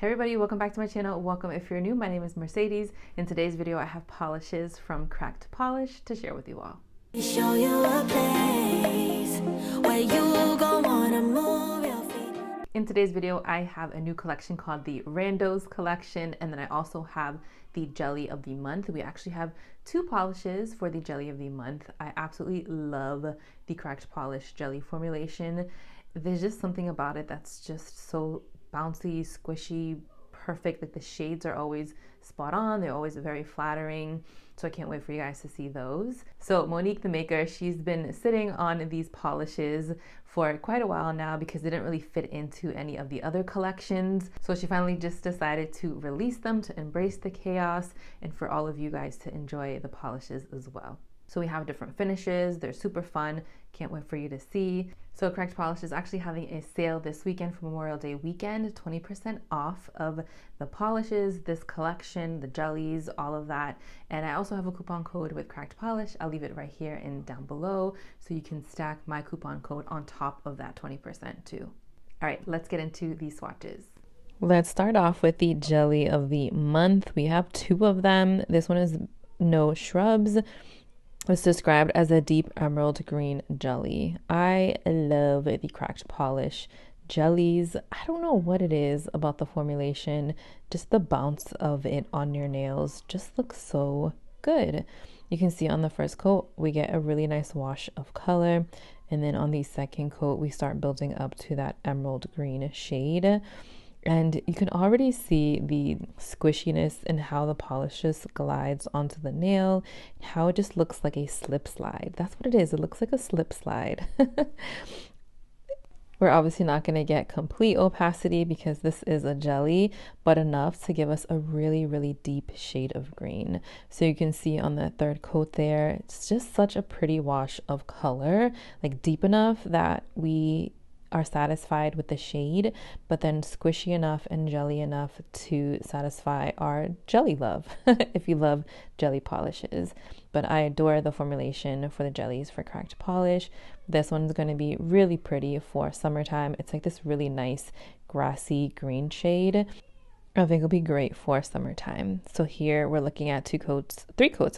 Hey everybody, welcome back to my channel. Welcome if you're new. My name is Mercedes. In today's video, I have polishes from Cracked Polish to share with you all. Show you a place where you gon' wanna move your feet. In today's video, I have a new collection called the Randos collection, and then I also have the Jelly of the Month. We actually have two polishes for the Jelly of the Month. I absolutely love the Cracked Polish jelly formulation. There's just something about it that's just so bouncy, squishy, perfect. Like the shades are always spot on. They're always very flattering. So I can't wait for you guys to see those. So Monique the maker, she's been sitting on these polishes for quite a while now because they didn't really fit into any of the other collections. So she finally just decided to release them to embrace the chaos and for all of you guys to enjoy the polishes as well. So we have different finishes. They're super fun. Can't wait for you to see. So Cracked Polish is actually having a sale this weekend for Memorial Day weekend, 20% off of the polishes, this collection, the jellies, all of that. And I also have a coupon code with Cracked Polish. I'll leave it right here and down below so you can stack my coupon code on top of that 20% too. All right, let's get into these swatches. Let's start off with the Jelly of the Month. We have two of them. This one is No Shrubs. It's described as a deep emerald green jelly. I love the Cracked Polish jellies. I don't know what it is about the formulation. Just the bounce of it on your nails just looks so good. You can see on the first coat, we get a really nice wash of color. And then on the second coat, we start building up to that emerald green shade. And you can already see the squishiness and how the polish just glides onto the nail, how it just looks like a slip slide. That's what it is. It looks like a slip slide. We're obviously not going to get complete opacity because this is a jelly, but enough to give us a really, really deep shade of green. So you can see on the third coat there, it's just such a pretty wash of color, like deep enough that we are satisfied with the shade, but then squishy enough and jelly enough to satisfy our jelly love, if you love jelly polishes. But I adore the formulation for the jellies for Cracked Polish. This one's going to be really pretty for summertime. It's like this really nice grassy green shade. I think it'll be great for summertime. So here we're looking at three coats,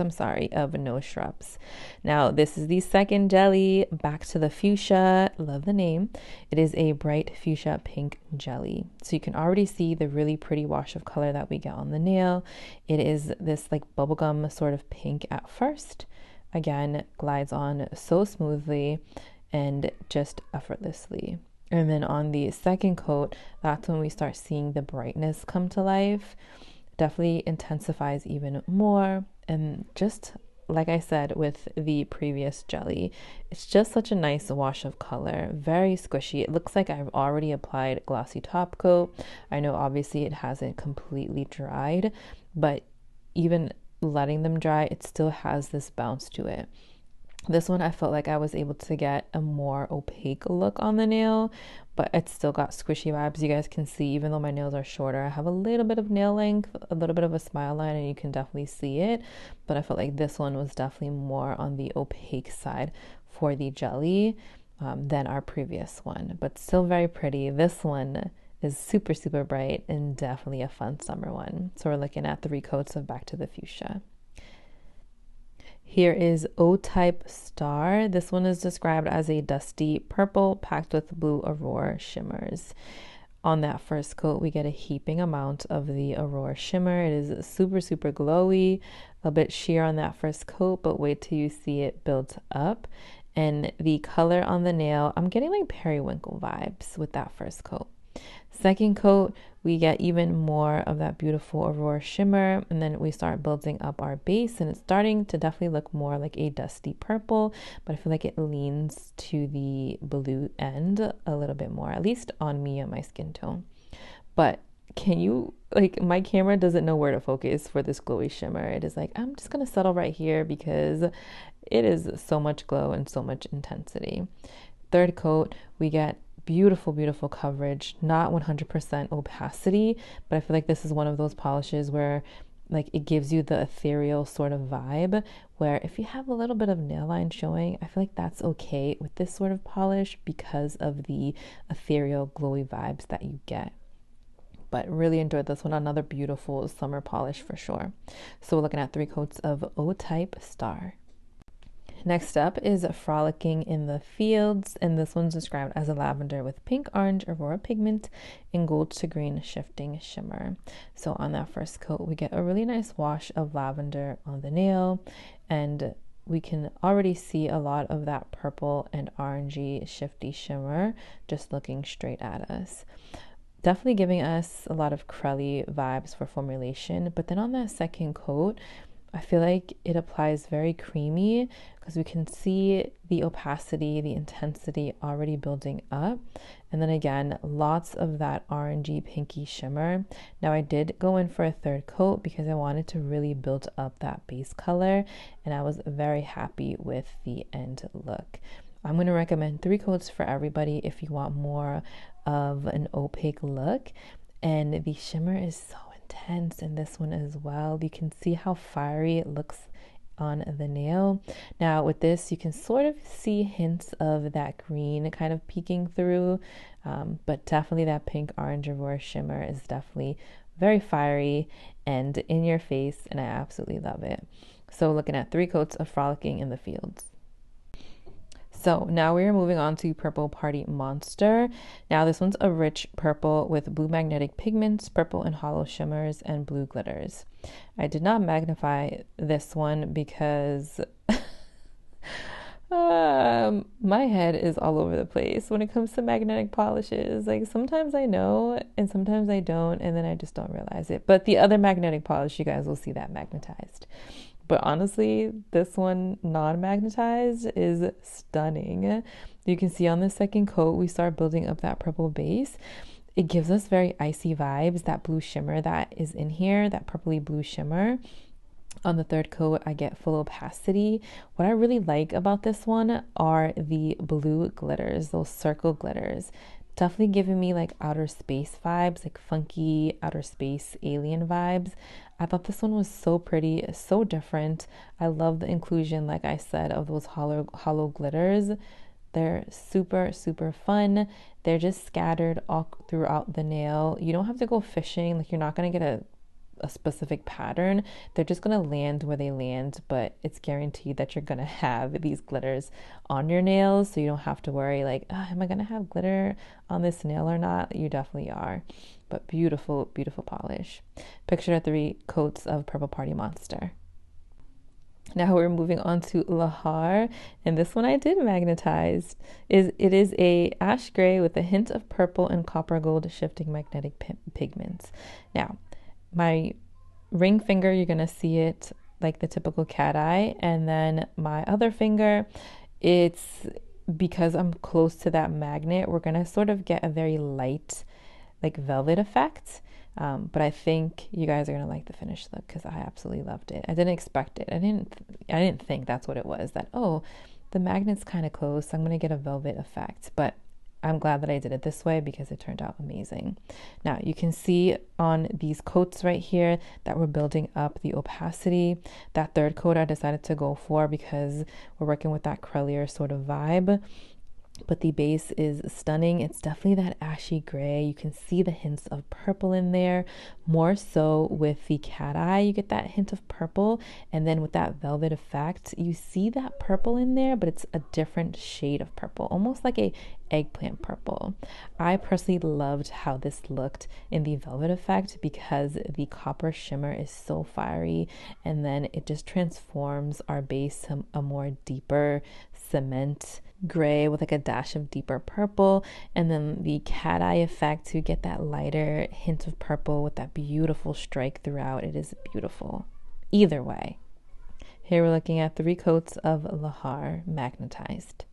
of No Shrubs. Now this is the second jelly, back to the fuchsia. Love the name. It is a bright fuchsia pink jelly. So you can already see the really pretty wash of color that we get on the nail. It is this like bubblegum sort of pink at first. Again, glides on so smoothly and just effortlessly. And then on the second coat, that's when we start seeing the brightness come to life. Definitely intensifies even more. And just like I said with the previous jelly, it's just such a nice wash of color. Very squishy. It looks like I've already applied glossy top coat. I know obviously it hasn't completely dried, but even letting them dry, it still has this bounce to it. This one, I felt like I was able to get a more opaque look on the nail, but it still got squishy vibes. You guys can see, even though my nails are shorter, I have a little bit of nail length, a little bit of a smile line, and you can definitely see it. But I felt like this one was definitely more on the opaque side for the jelly than our previous one, but still very pretty. This one is super, super bright and definitely a fun summer one. So we're looking at 3 coats of Back to the Fuchsia. Here is O-Type Star. This one is described as a dusty purple packed with blue Aurora shimmers. On that first coat, we get a heaping amount of the Aurora shimmer. It is super, super glowy, a bit sheer on that first coat, but wait till you see it build up. And the color on the nail, I'm getting like periwinkle vibes with that first coat. Second coat, we get even more of that beautiful Aurora shimmer, and then we start building up our base, and it's starting to definitely look more like a dusty purple, but I feel like it leans to the blue end a little bit more, at least on me and my skin tone. But can you, like, my camera doesn't know where to focus for this glowy shimmer. It is like, I'm just gonna settle right here because it is so much glow and so much intensity. Third coat, we get beautiful, beautiful coverage, not 100% opacity, but I feel like this is one of those polishes where like it gives you the ethereal sort of vibe where if you have a little bit of nail line showing, I feel like that's okay with this sort of polish because of the ethereal glowy vibes that you get. but really enjoyed this one. Another beautiful summer polish for sure. So we're looking at 3 coats of O-Type Star. Next up is Frolicking in the Fields, and this one's described as a lavender with pink orange aurora pigment and gold to green shifting shimmer. So on that first coat, we get a really nice wash of lavender on the nail, and we can already see a lot of that purple and orangey shifty shimmer just looking straight at us. Definitely giving us a lot of crelly vibes for formulation, but then on that second coat, I feel like it applies very creamy because we can see the opacity, the intensity already building up. And then again, lots of that orangey pinky shimmer. Now I did go in for a third coat because I wanted to really build up that base color, and I was very happy with the end look. I'm going to recommend 3 coats for everybody if you want more of an opaque look. And the shimmer is so intense in this one as well. You can see how fiery it looks on the nail. Now with this, you can sort of see hints of that green kind of peeking through, but definitely that pink orange aurora shimmer is definitely very fiery and in your face, and I absolutely love it. So looking at 3 coats of Frolicking in the Fields. So now we are moving on to Purple Party Monster. Now this one's a rich purple with blue magnetic pigments, purple and hollow shimmers, and blue glitters. I did not magnify this one because my head is all over the place when it comes to magnetic polishes. Like sometimes I know and sometimes I don't, and then I just don't realize it. But the other magnetic polish, you guys will see that magnetized. But honestly, this one non-magnetized is stunning. You can see on the second coat, we start building up that purple base. It gives us very icy vibes, that blue shimmer that is in here, that purpley blue shimmer. On the third coat, I get full opacity. What I really like about this one are the blue glitters, those circle glitters. Definitely giving me like outer space vibes, like funky outer space alien vibes. I thought this one was so pretty, so different. I love the inclusion, like I said, of those hollow glitters. They're super, super fun. They're just scattered all throughout the nail. You don't have to go fishing. Like you're not going to get a specific pattern. They're just going to land where they land, but it's guaranteed that you're going to have these glitters on your nails, so you don't have to worry like, oh, am I going to have glitter on this nail or not? You definitely are. But beautiful, beautiful polish. Picture 3 coats of Purple Party Monster. Now we're moving on to Laahar, and this one I did magnetize. It is a ash gray with a hint of purple and copper gold shifting magnetic pigments. Now, my ring finger, you're going to see it like the typical cat eye. And then my other finger, it's because I'm close to that magnet, we're going to sort of get a very light, like velvet effect. But I think you guys are going to like the finished look because I absolutely loved it. I didn't expect it. I didn't think that's what it was, that, oh, the magnet's kind of close, so I'm going to get a velvet effect. But I'm glad that I did it this way because it turned out amazing. Now you can see on these coats right here that we're building up the opacity. That third coat I decided to go for because we're working with that crellier sort of vibe. But the base is stunning. It's definitely that ashy gray. You can see the hints of purple in there. More so with the cat eye, you get that hint of purple. And then with that velvet effect, you see that purple in there, but it's a different shade of purple, almost like a eggplant purple. I personally loved how this looked in the velvet effect because the copper shimmer is so fiery, and then it just transforms our base to a more deeper cement gray with like a dash of deeper purple, and then the cat eye effect to get that lighter hint of purple with that beautiful strike throughout. It is beautiful either way. Here we're looking at 3 coats of Laahar Magnetized.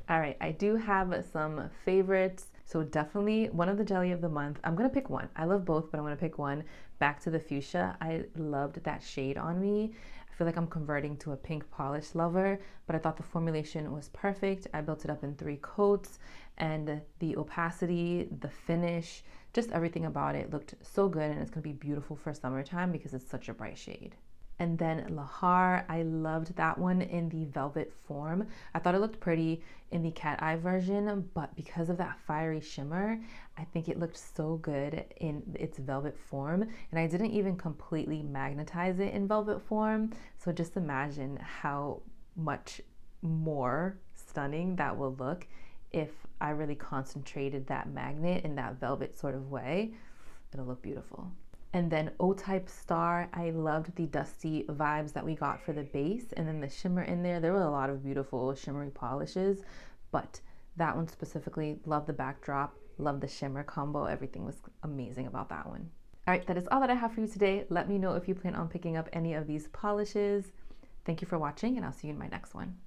All right, I do have some favorites. So definitely one of the jelly of the month. I'm going to pick one. I love both, but I'm going to pick one. Back to the Fuchsia. I loved that shade on me. I feel like I'm converting to a pink polish lover, but I thought the formulation was perfect. I built it up in 3 coats, and the opacity, the finish, just everything about it looked so good, and it's going to be beautiful for summertime because it's such a bright shade. And then Laahar, I loved that one in the velvet form. I thought it looked pretty in the cat eye version, but because of that fiery shimmer, I think it looked so good in its velvet form. And I didn't even completely magnetize it in velvet form. So just imagine how much more stunning that will look if I really concentrated that magnet in that velvet sort of way. It'll look beautiful. And then O-Type Star, I loved the dusty vibes that we got for the base, and then the shimmer in there. There were a lot of beautiful shimmery polishes, but that one specifically, love the backdrop, love the shimmer combo. Everything was amazing about that one. All right, that is all that I have for you today. Let me know if you plan on picking up any of these polishes. Thank you for watching, and I'll see you in my next one.